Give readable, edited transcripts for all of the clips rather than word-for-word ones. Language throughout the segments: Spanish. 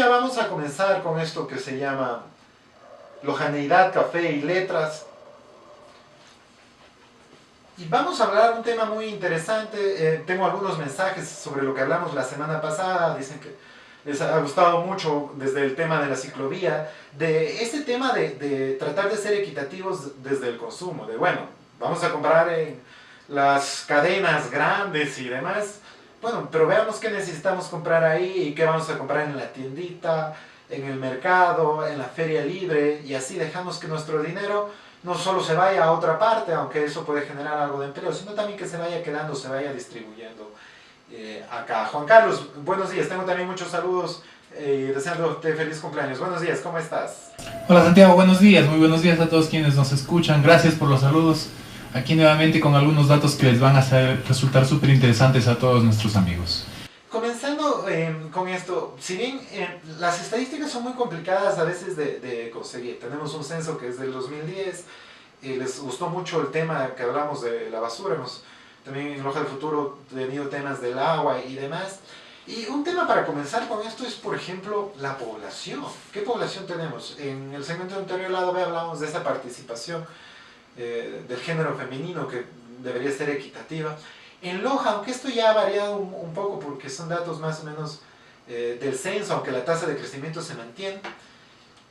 día vamos a comenzar con esto que se llama Lojaneidad, Café y Letras. Y vamos a hablar de un tema muy interesante. Tengo algunos mensajes sobre lo que hablamos la semana pasada. Dicen que les ha gustado mucho desde el tema de la ciclovía, de ese tema de tratar de ser equitativos desde el consumo, de bueno, vamos a comprar en las cadenas grandes y demás, bueno, pero veamos qué necesitamos comprar ahí y qué vamos a comprar en la tiendita, en el mercado, en la feria libre, y así dejamos que nuestro dinero no solo se vaya a otra parte, aunque eso puede generar algo de empleo, sino también que se vaya quedando, se vaya distribuyendo acá. Juan Carlos, buenos días, tengo también muchos saludos y deseándote feliz cumpleaños. Buenos días, ¿cómo estás? Hola Santiago, buenos días, muy buenos días a todos quienes nos escuchan, gracias por los saludos, aquí nuevamente con algunos datos que les van a resultar súper interesantes a todos nuestros amigos. Comenzando con esto, si bien las estadísticas son muy complicadas a veces de conseguir, tenemos un censo que es del 2010, les gustó mucho el tema que hablamos de la basura, hemos también en Hoja del Futuro tenido temas del agua y demás. Y un tema para comenzar con esto es, por ejemplo, la población. ¿Qué población tenemos? En el segmento anterior lado B hablamos de esa participación del género femenino que debería ser equitativa. En Loja, aunque esto ya ha variado un poco porque son datos más o menos del censo, aunque la tasa de crecimiento se mantiene,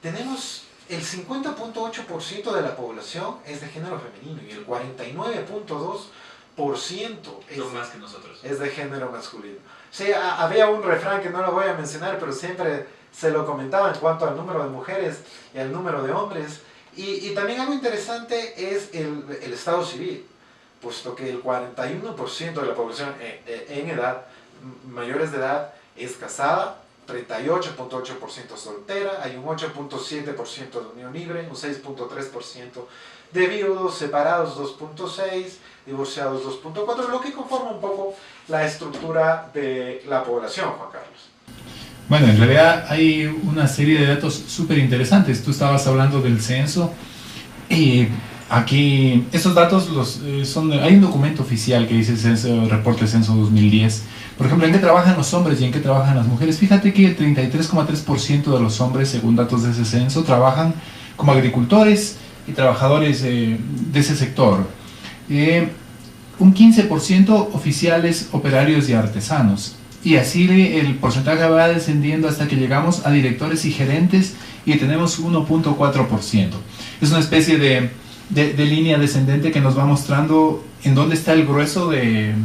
tenemos el 50.8% de la población es de género femenino y el 49.2% más que nosotros. Es de género masculino. Sí, había un refrán que no lo voy a mencionar, pero siempre se lo comentaba en cuanto al número de mujeres y al número de hombres. Y también algo interesante es el estado civil, puesto que el 41% de la población en edad, mayores de edad, es casada, 38.8% soltera, hay un 8.7% de unión libre, un 6.3% de viudos, separados 2.6%, divorciados 2.4%, lo que conforma un poco la estructura de la población, Juan Carlos. Bueno, en realidad hay una serie de datos súper interesantes. Tú estabas hablando del censo y aquí esos datos hay un documento oficial que dice el censo, el reporte censo 2010. Por ejemplo, ¿en qué trabajan los hombres y en qué trabajan las mujeres? Fíjate que el 33.3% de los hombres, según datos de ese censo, trabajan como agricultores y trabajadores de ese sector. Un 15% oficiales, operarios y artesanos. Y así el porcentaje va descendiendo hasta que llegamos a directores y gerentes y tenemos 1.4%. Es una especie de línea descendente que nos va mostrando en dónde está el grueso del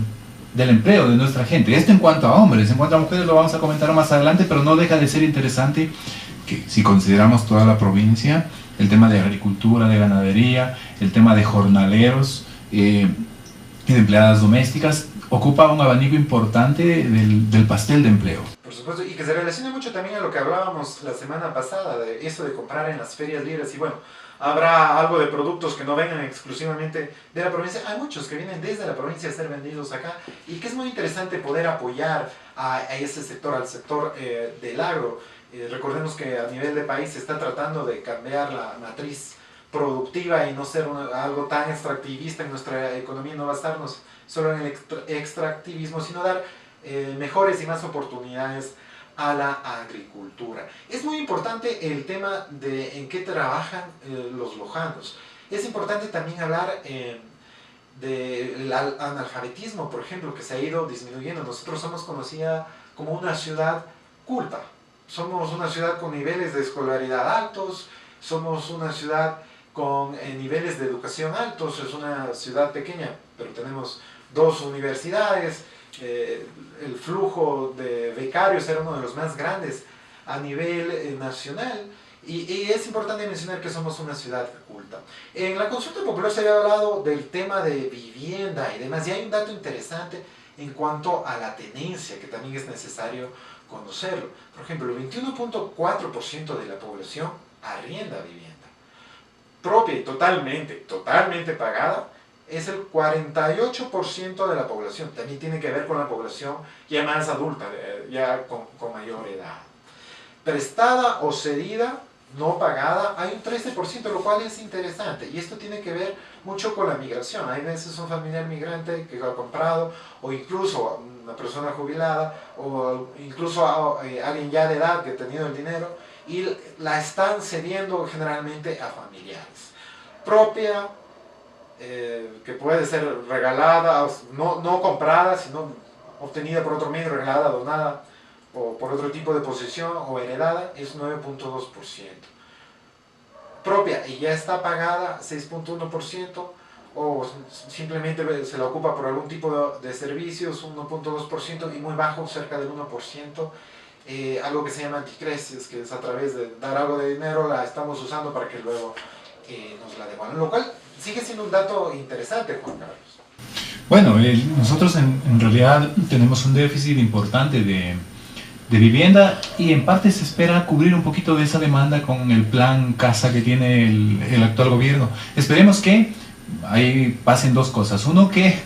empleo de nuestra gente. Esto en cuanto a hombres. En cuanto a mujeres lo vamos a comentar más adelante, pero no deja de ser interesante que si consideramos toda la provincia, el tema de agricultura, de ganadería, el tema de jornaleros y de empleadas domésticas, ocupa un abanico importante del pastel de empleo. Por supuesto, y que se relaciona mucho también a lo que hablábamos la semana pasada, de eso de comprar en las ferias libres. Y bueno, habrá algo de productos que no vengan exclusivamente de la provincia. Hay muchos que vienen desde la provincia a ser vendidos acá y que es muy interesante poder apoyar a ese sector, al sector del agro. Recordemos que a nivel de país se está tratando de cambiar la matriz productiva y no ser algo tan extractivista en nuestra economía, no basarnos solo en el extractivismo, sino dar mejores y más oportunidades a la agricultura. Es muy importante el tema de en qué trabajan los lojanos. Es importante también hablar del analfabetismo, por ejemplo, que se ha ido disminuyendo. Nosotros somos conocida como una ciudad culta. Somos una ciudad con niveles de escolaridad altos, somos una ciudad con niveles de educación altos, es una ciudad pequeña, pero tenemos 2 universidades, el flujo de becarios era uno de los más grandes a nivel nacional y es importante mencionar que somos una ciudad culta. En la consulta popular se había hablado del tema de vivienda y demás, y hay un dato interesante en cuanto a la tenencia que también es necesario conocerlo. Por ejemplo, el 21.4% de la población arrienda vivienda propia y totalmente pagada es el 48% de la población. También tiene que ver con la población ya más adulta, ya con mayor edad. Prestada o cedida, no pagada hay un 13%, lo cual es interesante. Y esto tiene que ver mucho con la migración. Hay veces un familiar migrante que lo ha comprado, o incluso una persona jubilada, o incluso alguien ya de edad que ha tenido el dinero, y la están cediendo generalmente a familiares. Propia, que puede ser regalada, no comprada, sino obtenida por otro medio, regalada, donada, o por otro tipo de posesión o heredada, es 9.2%. Propia y ya está pagada, 6.1%, o simplemente se la ocupa por algún tipo de servicios, 1.2%, y muy bajo, cerca del 1%. Algo que se llama anticresis, que es a través de dar algo de dinero, la estamos usando para que luego nos la devuelvan, lo cual sigue siendo un dato interesante, Juan Carlos. Bueno, nosotros en realidad tenemos un déficit importante de vivienda, y en parte se espera cubrir un poquito de esa demanda con el plan casa que tiene el actual gobierno. Esperemos que ahí pasen dos cosas. Uno, que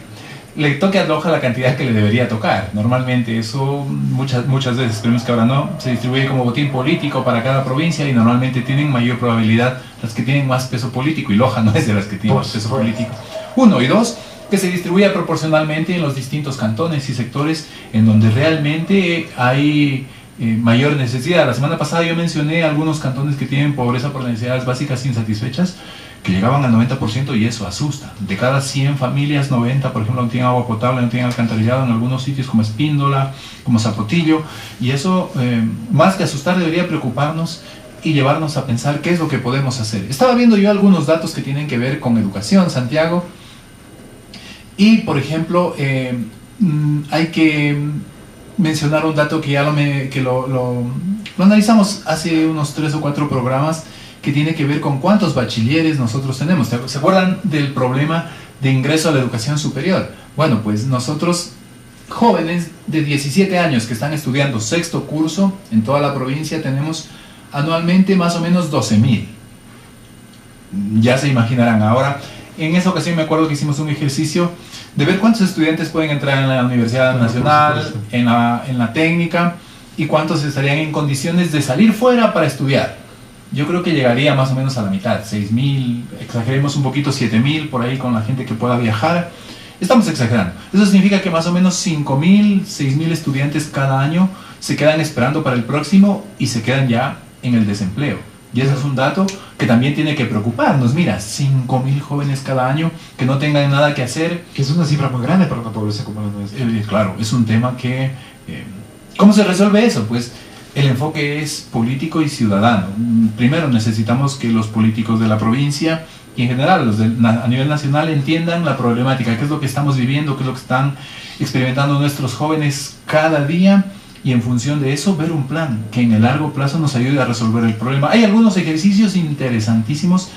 le toque a Loja la cantidad que le debería tocar. Normalmente eso muchas veces, esperemos que ahora no, se distribuye como botín político para cada provincia, y normalmente tienen mayor probabilidad las que tienen más peso político, y Loja no es de las que tienen más peso político. Uno, y dos, que se distribuya proporcionalmente en los distintos cantones y sectores en donde realmente hay mayor necesidad. La semana pasada yo mencioné algunos cantones que tienen pobreza por necesidades básicas insatisfechas, que llegaban al 90%, y eso asusta. De cada 100 familias, 90, por ejemplo, no tienen agua potable, no tienen alcantarillado en algunos sitios como Espíndola, como Zapotillo, y eso, más que asustar, debería preocuparnos y llevarnos a pensar qué es lo que podemos hacer. Estaba viendo yo algunos datos que tienen que ver con educación, Santiago, y por ejemplo, hay que mencionar un dato que ya lo analizamos hace unos 3 o 4 programas, que tiene que ver con cuántos bachilleres nosotros tenemos. ¿Se acuerdan del problema de ingreso a la educación superior? Bueno, pues nosotros, jóvenes de 17 años que están estudiando sexto curso en toda la provincia, tenemos anualmente más o menos 12.000. Ya se imaginarán. Ahora, en esa ocasión me acuerdo que hicimos un ejercicio de ver cuántos estudiantes pueden entrar en la Universidad Nacional, en la técnica, y cuántos estarían en condiciones de salir fuera para estudiar. Yo creo que llegaría más o menos a la mitad, 6.000, exageremos un poquito, 7.000 por ahí con la gente que pueda viajar. Estamos exagerando. Eso significa que más o menos 5.000, 6.000 estudiantes cada año se quedan esperando para el próximo, y se quedan ya en el desempleo. Y ese es un dato que también tiene que preocuparnos. Mira, 5.000 jóvenes cada año que no tengan nada que hacer. Que es una cifra muy grande para una pobreza como la nuestra. Claro, es un tema que... ¿cómo se resuelve eso? Pues el enfoque es político y ciudadano. Primero necesitamos que los políticos de la provincia y en general los a nivel nacional entiendan la problemática, qué es lo que estamos viviendo, qué es lo que están experimentando nuestros jóvenes cada día, y en función de eso ver un plan que en el largo plazo nos ayude a resolver el problema. Hay algunos ejercicios interesantísimos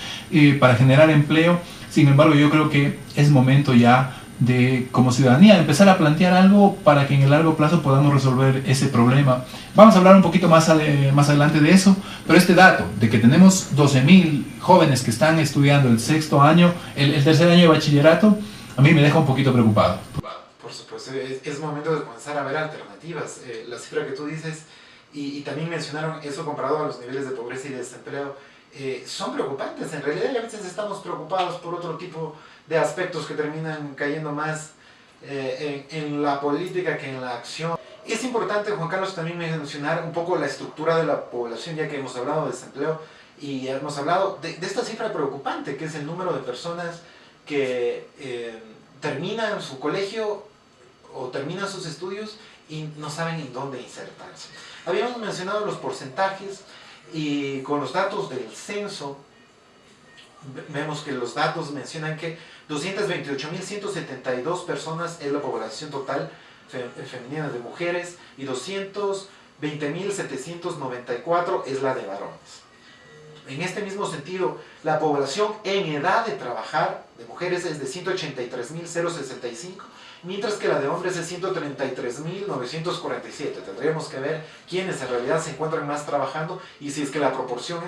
para generar empleo. Sin embargo, yo creo que es momento ya de, como ciudadanía, empezar a plantear algo para que en el largo plazo podamos resolver ese problema. Vamos a hablar un poquito más adelante de eso, pero este dato de que tenemos 12.000 jóvenes que están estudiando el sexto año, el tercer año de bachillerato, a mí me deja un poquito preocupado. Por supuesto, es momento de comenzar a ver alternativas. La cifra que tú dices, y también mencionaron eso comparado a los niveles de pobreza y de desempleo, son preocupantes. En realidad, a veces estamos preocupados por otro tipo de aspectos que terminan cayendo más en la política que en la acción. Es importante, Juan Carlos, también mencionar un poco la estructura de la población, ya que hemos hablado de desempleo y hemos hablado de esta cifra preocupante, que es el número de personas que terminan su colegio o terminan sus estudios y no saben en dónde insertarse. Habíamos mencionado los porcentajes, y con los datos del censo vemos que los datos mencionan que 228.172 personas es la población total femenina de mujeres, y 220.794 es la de varones. En este mismo sentido, la población en edad de trabajar de mujeres es de 183.065, mientras que la de hombres es 133.947. Tendríamos que ver quiénes en realidad se encuentran más trabajando y si es que la proporción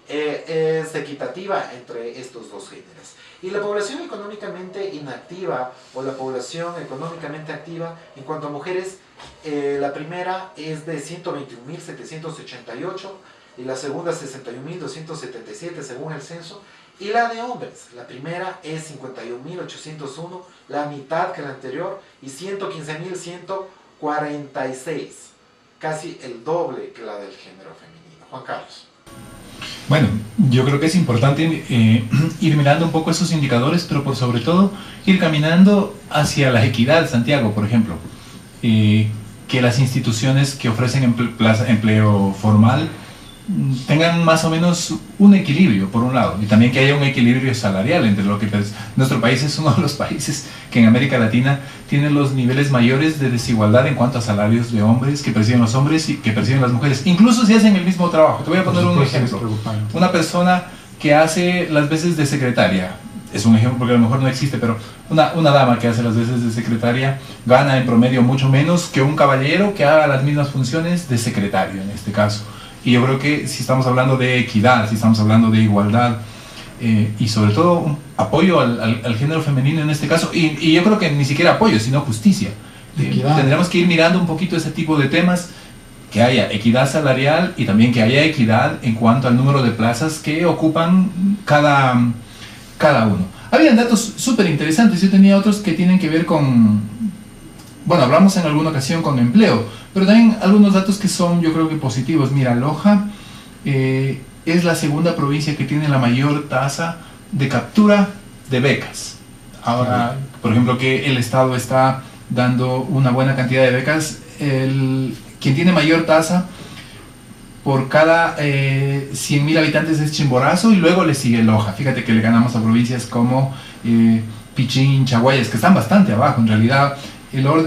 es equitativa entre estos dos géneros. Y la población económicamente inactiva o la población económicamente activa en cuanto a mujeres, la primera es de 121.788, y la segunda 61.277 según el censo, y la de hombres, la primera es 51.801, la mitad que la anterior, y 115.146, casi el doble que la del género femenino. Juan Carlos. Bueno, yo creo que es importante ir mirando un poco esos indicadores, pero por sobre todo ir caminando hacia la equidad, Santiago, por ejemplo. Que las instituciones que ofrecen empleo formal tengan más o menos un equilibrio, por un lado, y también que haya un equilibrio salarial entre lo que nuestro país es uno de los países que en América Latina tiene los niveles mayores de desigualdad en cuanto a salarios de hombres que perciben los hombres y que perciben las mujeres, incluso si hacen el mismo trabajo. Te voy a poner un ejemplo. Una persona que hace las veces de secretaria, es un ejemplo porque a lo mejor no existe, pero una dama que hace las veces de secretaria gana en promedio mucho menos que un caballero que haga las mismas funciones de secretario en este caso. Y yo creo que si estamos hablando de equidad, si estamos hablando de igualdad y sobre todo un apoyo al género femenino en este caso, y yo creo que ni siquiera apoyo, sino justicia, tendremos que ir mirando un poquito ese tipo de temas, que haya equidad salarial y también que haya equidad en cuanto al número de plazas que ocupan cada uno. Habían datos súper interesantes, yo tenía otros que tienen que ver con, bueno, hablamos en alguna ocasión con empleo, pero también algunos datos que son, yo creo que positivos. Mira, Loja es la segunda provincia que tiene la mayor tasa de captura de becas. Ahora, por ejemplo, que el Estado está dando una buena cantidad de becas, quien tiene mayor tasa por cada 100.000 habitantes es Chimborazo y luego le sigue Loja. Fíjate que le ganamos a provincias como Pichincha, Guayas, que están bastante abajo en realidad.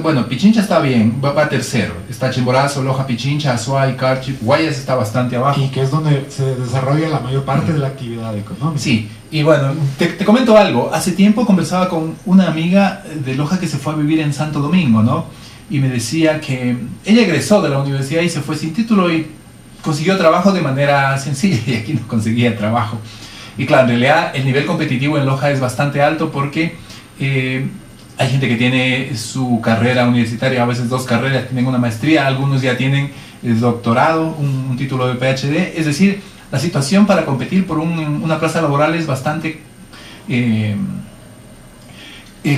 Bueno, Pichincha está bien, va tercero. Está Chimborazo, Loja, Pichincha, Azuay, Carchi, Guayas está bastante abajo. Y que es donde se desarrolla la mayor parte de la actividad económica. Sí, y bueno, te comento algo. Hace tiempo conversaba con una amiga de Loja que se fue a vivir en Santo Domingo, ¿no? Y me decía que ella egresó de la universidad y se fue sin título y consiguió trabajo de manera sencilla y aquí no conseguía trabajo. Y claro, en realidad el nivel competitivo en Loja es bastante alto porque hay gente que tiene su carrera universitaria, a veces 2 carreras, tienen una maestría, algunos ya tienen el doctorado, un título de PhD. Es decir, la situación para competir por una plaza laboral es bastante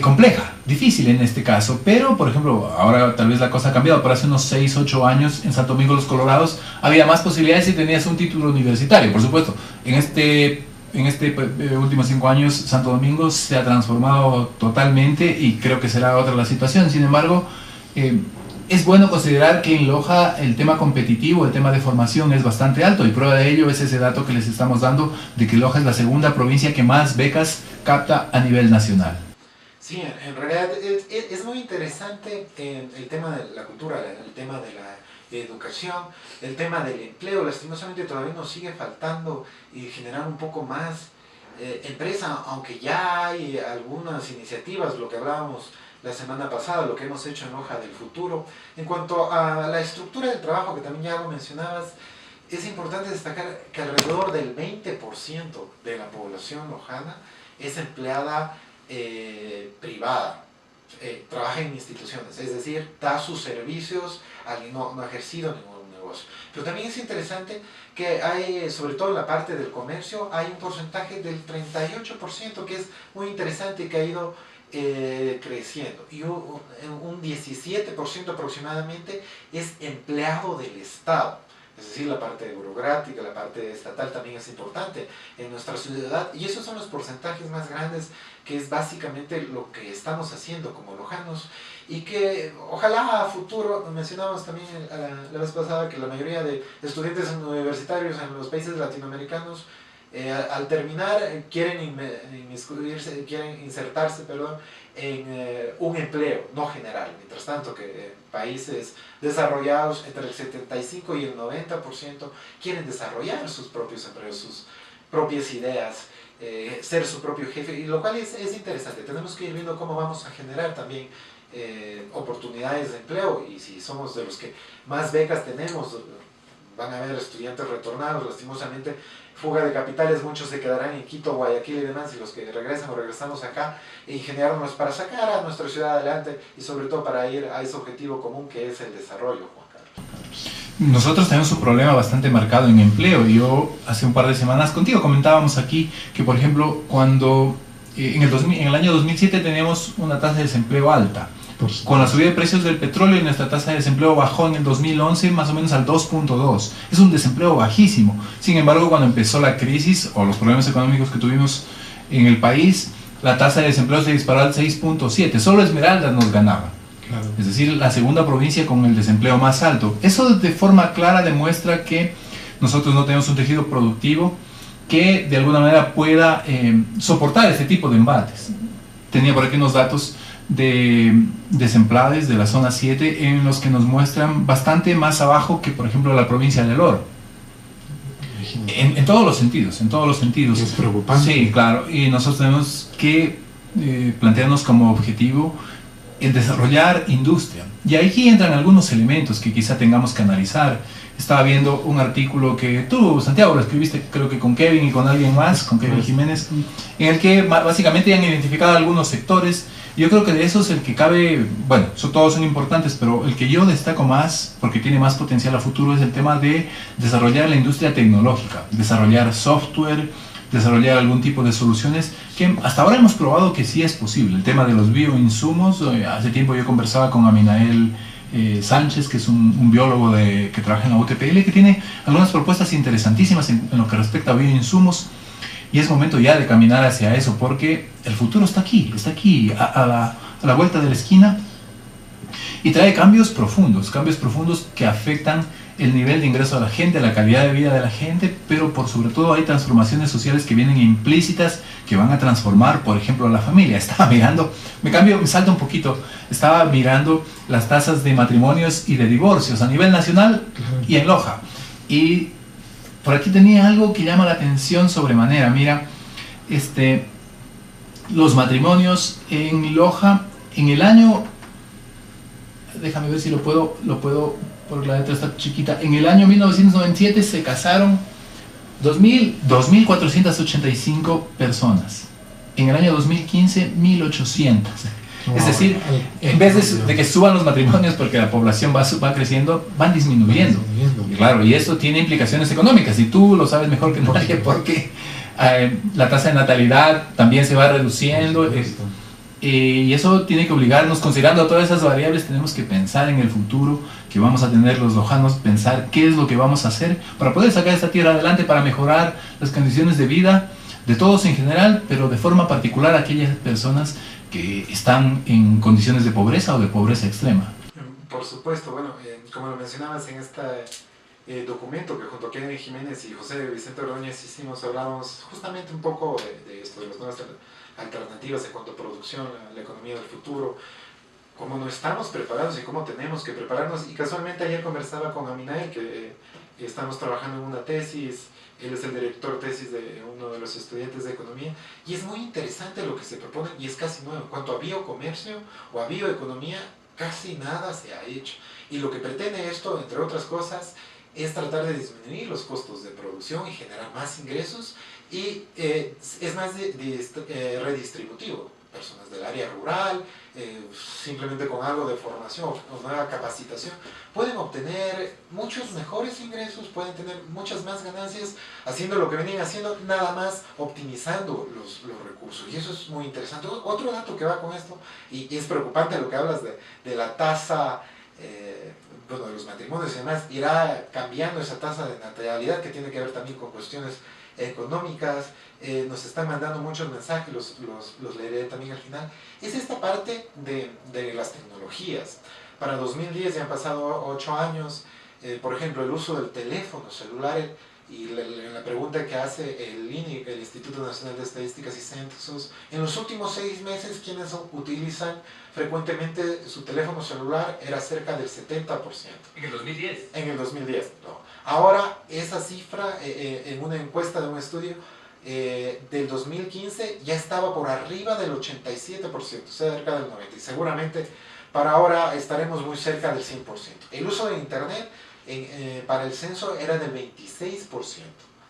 compleja, difícil en este caso. Pero, por ejemplo, ahora tal vez la cosa ha cambiado, pero hace unos 6, 8 años en Santo Domingo Los Colorados había más posibilidades si tenías un título universitario. Por supuesto, en este últimos 5 años Santo Domingo se ha transformado totalmente y creo que será otra la situación. Sin embargo, es bueno considerar que en Loja el tema competitivo, el tema de formación es bastante alto, y prueba de ello es ese dato que les estamos dando de que Loja es la segunda provincia que más becas capta a nivel nacional. Sí, en realidad es muy interesante el tema de la cultura, el tema de la educación, el tema del empleo. Lastimosamente todavía nos sigue faltando generar un poco más empresa, aunque ya hay algunas iniciativas, lo que hablábamos la semana pasada, lo que hemos hecho en Hoja del Futuro. En cuanto a la estructura del trabajo, que también ya lo mencionabas, es importante destacar que alrededor del 20% de la población lojana es empleada privada. Trabaja en instituciones, es decir, da sus servicios, no ha ejercido ningún negocio. Pero también es interesante que hay, sobre todo en la parte del comercio, hay un porcentaje del 38% que es muy interesante y que ha ido creciendo. Y un 17% aproximadamente es empleado del Estado. Es decir, la parte burocrática, la parte estatal también es importante en nuestra ciudad, y esos son los porcentajes más grandes, que es básicamente lo que estamos haciendo como lojanos, y que ojalá a futuro, mencionábamos también la vez pasada que la mayoría de estudiantes universitarios en los países latinoamericanos al terminar quieren insertarse en un empleo no general, mientras tanto que países desarrollados entre el 75 y el 90% quieren desarrollar sus propios empleos, sus propias ideas, ser su propio jefe, y lo cual es interesante. Tenemos que ir viendo cómo vamos a generar también oportunidades de empleo, y si somos de los que más becas tenemos, van a haber estudiantes retornados. Lastimosamente, fuga de capitales, muchos se quedarán en Quito, Guayaquil y demás, y los que regresan o regresamos acá, ingeniáramos para sacar a nuestra ciudad adelante y sobre todo para ir a ese objetivo común que es el desarrollo, Juan Carlos. nosotros tenemos un problema bastante marcado en empleo. Yo hace un par de semanas contigo comentábamos aquí que, por ejemplo, cuando en el año 2007 teníamos una tasa de desempleo alta. Con la subida de precios del petróleo, nuestra tasa de desempleo bajó en el 2011 más o menos al 2.2. Es un desempleo bajísimo. Sin embargo, cuando empezó la crisis o los problemas económicos que tuvimos en el país, la tasa de desempleo se disparó al 6.7. Solo Esmeraldas nos ganaba. Claro. Es decir, la segunda provincia con el desempleo más alto. Eso de forma clara demuestra que nosotros no tenemos un tejido productivo que de alguna manera pueda soportar este tipo de embates. Tenía por aquí unos datos de desempleados de la zona 7 en los que nos muestran bastante más abajo que, por ejemplo, la provincia del Oro. En todos los sentidos, en todos los sentidos. Es preocupante. Sí, claro. Y nosotros tenemos que plantearnos como objetivo el desarrollar industria. Y aquí entran algunos elementos que quizá tengamos que analizar. Estaba viendo un artículo que tú, Santiago, lo escribiste creo que con Kevin y con alguien más, con Kevin Jiménez, en el que básicamente han identificado algunos sectores. Yo creo que de esos el que cabe, bueno, todos son importantes, pero el que yo destaco más, porque tiene más potencial a futuro, es el tema de desarrollar la industria tecnológica, desarrollar software, desarrollar algún tipo de soluciones que hasta ahora hemos probado que sí es posible. El tema de los bioinsumos, hace tiempo yo conversaba con Aminael Sánchez, que es un biólogo que trabaja en la UTPL, que tiene algunas propuestas interesantísimas en lo que respecta a bioinsumos. Y es momento ya de caminar hacia eso, porque el futuro está aquí a la vuelta de la esquina, y trae cambios profundos que afectan el nivel de ingreso de la gente, la calidad de vida de la gente, pero por sobre todo hay transformaciones sociales que vienen implícitas, que van a transformar, por ejemplo, a la familia. Estaba mirando, me salto un poquito, estaba mirando las tasas de matrimonios y de divorcios a nivel nacional y en Loja. Y por aquí tenía algo que llama la atención sobremanera. Mira, los matrimonios en Loja, en el año, déjame ver si lo puedo, porque la letra está chiquita, en el año 1997 se casaron 2.485 personas. En el año 2015, 1.800. Es decir, en vez de que suban los matrimonios porque la población va creciendo, van disminuyendo. Y claro, y eso tiene implicaciones económicas, y tú lo sabes mejor que nadie, porque la tasa de natalidad también se va reduciendo. Y eso tiene que obligarnos, considerando todas esas variables, tenemos que pensar en el futuro que vamos a tener los lojanos, pensar qué es lo que vamos a hacer para poder sacar esta tierra adelante, para mejorar las condiciones de vida de todos en general, pero de forma particular aquellas personas que están en condiciones de pobreza o de pobreza extrema. Por supuesto, bueno, como lo mencionabas en este documento que junto a Kevin Jiménez y José Vicente Ordóñez hicimos, hablamos justamente un poco de esto, de las nuevas alternativas en cuanto a producción, la economía del futuro, cómo no estamos preparados y cómo tenemos que prepararnos. Y casualmente ayer conversaba con Aminael, que estamos trabajando en una tesis. Él es el director tesis de uno de los estudiantes de economía, y es muy interesante lo que se propone, y es casi nuevo. En cuanto a biocomercio o a bioeconomía, casi nada se ha hecho. Y lo que pretende esto, entre otras cosas, es tratar de disminuir los costos de producción y generar más ingresos, y es más redistributivo. Personas del área rural, simplemente con algo de formación o nueva capacitación, pueden obtener muchos mejores ingresos, pueden tener muchas más ganancias haciendo lo que venían haciendo, nada más optimizando los recursos. Y eso es muy interesante. Otro dato que va con esto, y es preocupante lo que hablas de la tasa, bueno, de los matrimonios y demás, irá cambiando esa tasa de natalidad, que tiene que ver también con cuestiones económicas. Nos están mandando muchos mensajes, los leeré también al final. Es esta parte de las tecnologías. Para 2010 ya han pasado 8 años. Por ejemplo, el uso del teléfono celular, y la pregunta que hace el INE, el Instituto Nacional de Estadísticas y Censos, en los últimos 6 meses, quienes utilizan frecuentemente su teléfono celular era cerca del 70%. ¿En el 2010? En el 2010, no. Ahora, esa cifra, en una encuesta de un estudio del 2015, ya estaba por arriba del 87%, cerca del 90%. Y seguramente para ahora estaremos muy cerca del 100%. El uso de Internet para el censo era del 26%.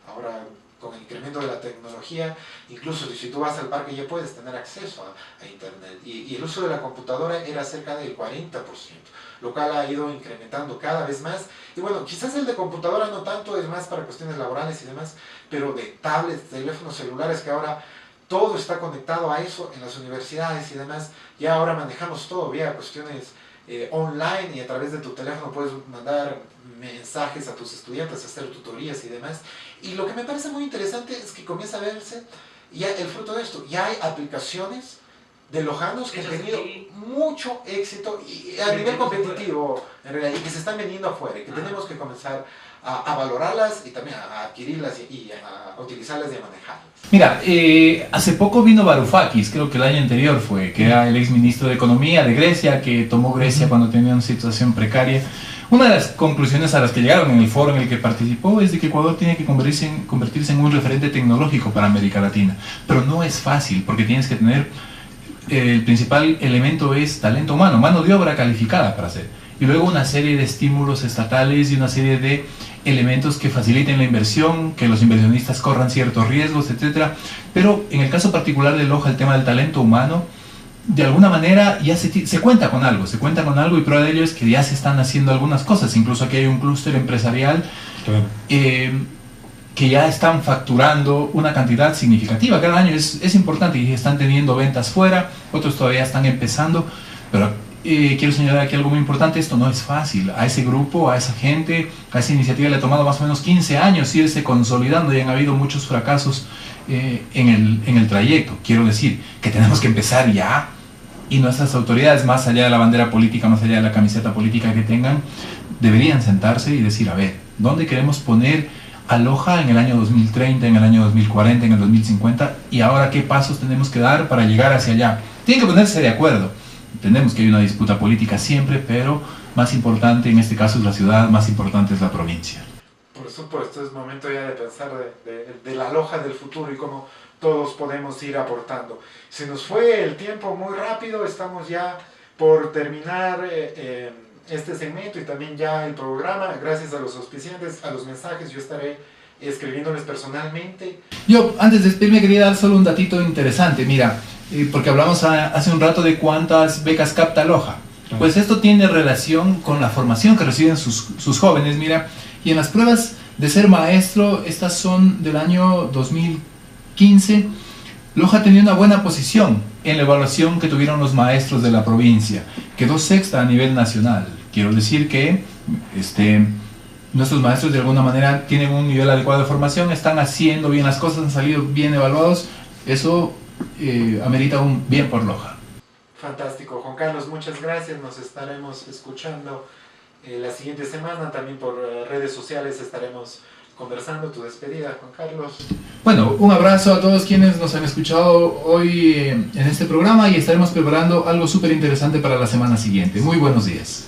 Ahora, con el incremento de la tecnología, tecnología, incluso si tú vas al parque ya puedes tener acceso a internet, y el uso de la computadora era cerca del 40%, lo cual ha ido incrementando cada vez más. Y bueno, quizás el de computadora no tanto, es más para cuestiones laborales y demás, pero de tablets, teléfonos celulares, que ahora todo está conectado a eso en las universidades y demás. Ya ahora manejamos todo vía cuestiones online, y a través de tu teléfono puedes mandar mensajes a tus estudiantes, hacer tutorías y demás. Y lo que me parece muy interesante es que comienza a verse ya el fruto de esto. Ya hay aplicaciones de lojanos que han tenido mucho éxito y a nivel competitivo, en realidad, y que se están vendiendo afuera, y que tenemos que comenzar a valorarlas y también a adquirirlas y a utilizarlas y a manejarlas. Mira, hace poco vino Varoufakis, creo que el año anterior fue, que era el exministro de Economía de Grecia, que tomó Grecia cuando tenía una situación precaria. Una de las conclusiones a las que llegaron en el foro en el que participó es de que Ecuador tiene que convertirse en un referente tecnológico para América Latina, pero no es fácil, porque tienes que tener, el principal elemento es talento humano, mano de obra calificada para hacer, y luego una serie de estímulos estatales y una serie de elementos que faciliten la inversión, que los inversionistas corran ciertos riesgos, etc. Pero en el caso particular de Loja, el tema del talento humano, de alguna manera ya se cuenta con algo, y prueba de ello es que ya se están haciendo algunas cosas. Incluso aquí hay un clúster empresarial que ya están facturando una cantidad significativa cada año. Es importante, y están teniendo ventas fuera, otros todavía están empezando, pero quiero señalar aquí algo muy importante: esto no es fácil. A ese grupo, a esa gente, a esa iniciativa le ha tomado más o menos 15 años irse consolidando, y han habido muchos fracasos en el trayecto. Quiero decir que tenemos que empezar ya, y nuestras autoridades, más allá de la bandera política, más allá de la camiseta política que tengan, deberían sentarse y decir, a ver, ¿dónde queremos poner a Loja en el año 2030, en el año 2040, en el 2050? Y ahora, ¿qué pasos tenemos que dar para llegar hacia allá? Tienen que ponerse de acuerdo. Entendemos que hay una disputa política siempre, pero más importante en este caso es la ciudad, más importante es la provincia. Por supuesto, es momento ya de pensar de la Loja del futuro y cómo todos podemos ir aportando. Se nos fue el tiempo muy rápido, estamos ya por terminar este segmento y también ya el programa. Gracias a los auspiciantes, a los mensajes, yo estaré escribiéndoles personalmente. Yo, antes de despedirme, quería dar solo un datito interesante. Mira, porque hablamos hace un rato de cuántas becas capta Loja. Pues esto tiene relación con la formación que reciben sus jóvenes, mira. Y en las pruebas de ser maestro, estas son del año 2015, Loja tenía una buena posición en la evaluación que tuvieron los maestros de la provincia. Quedó sexta a nivel nacional. Quiero decir que nuestros maestros de alguna manera tienen un nivel adecuado de formación, están haciendo bien las cosas, han salido bien evaluados. Eso amerita un bien por Loja. Fantástico, Juan Carlos, muchas gracias. Nos estaremos escuchando la siguiente semana, también por redes sociales estaremos conversando. Tu despedida, Juan Carlos. Bueno, un abrazo a todos quienes nos han escuchado hoy en este programa, y estaremos preparando algo súper interesante para la semana siguiente. Muy buenos días.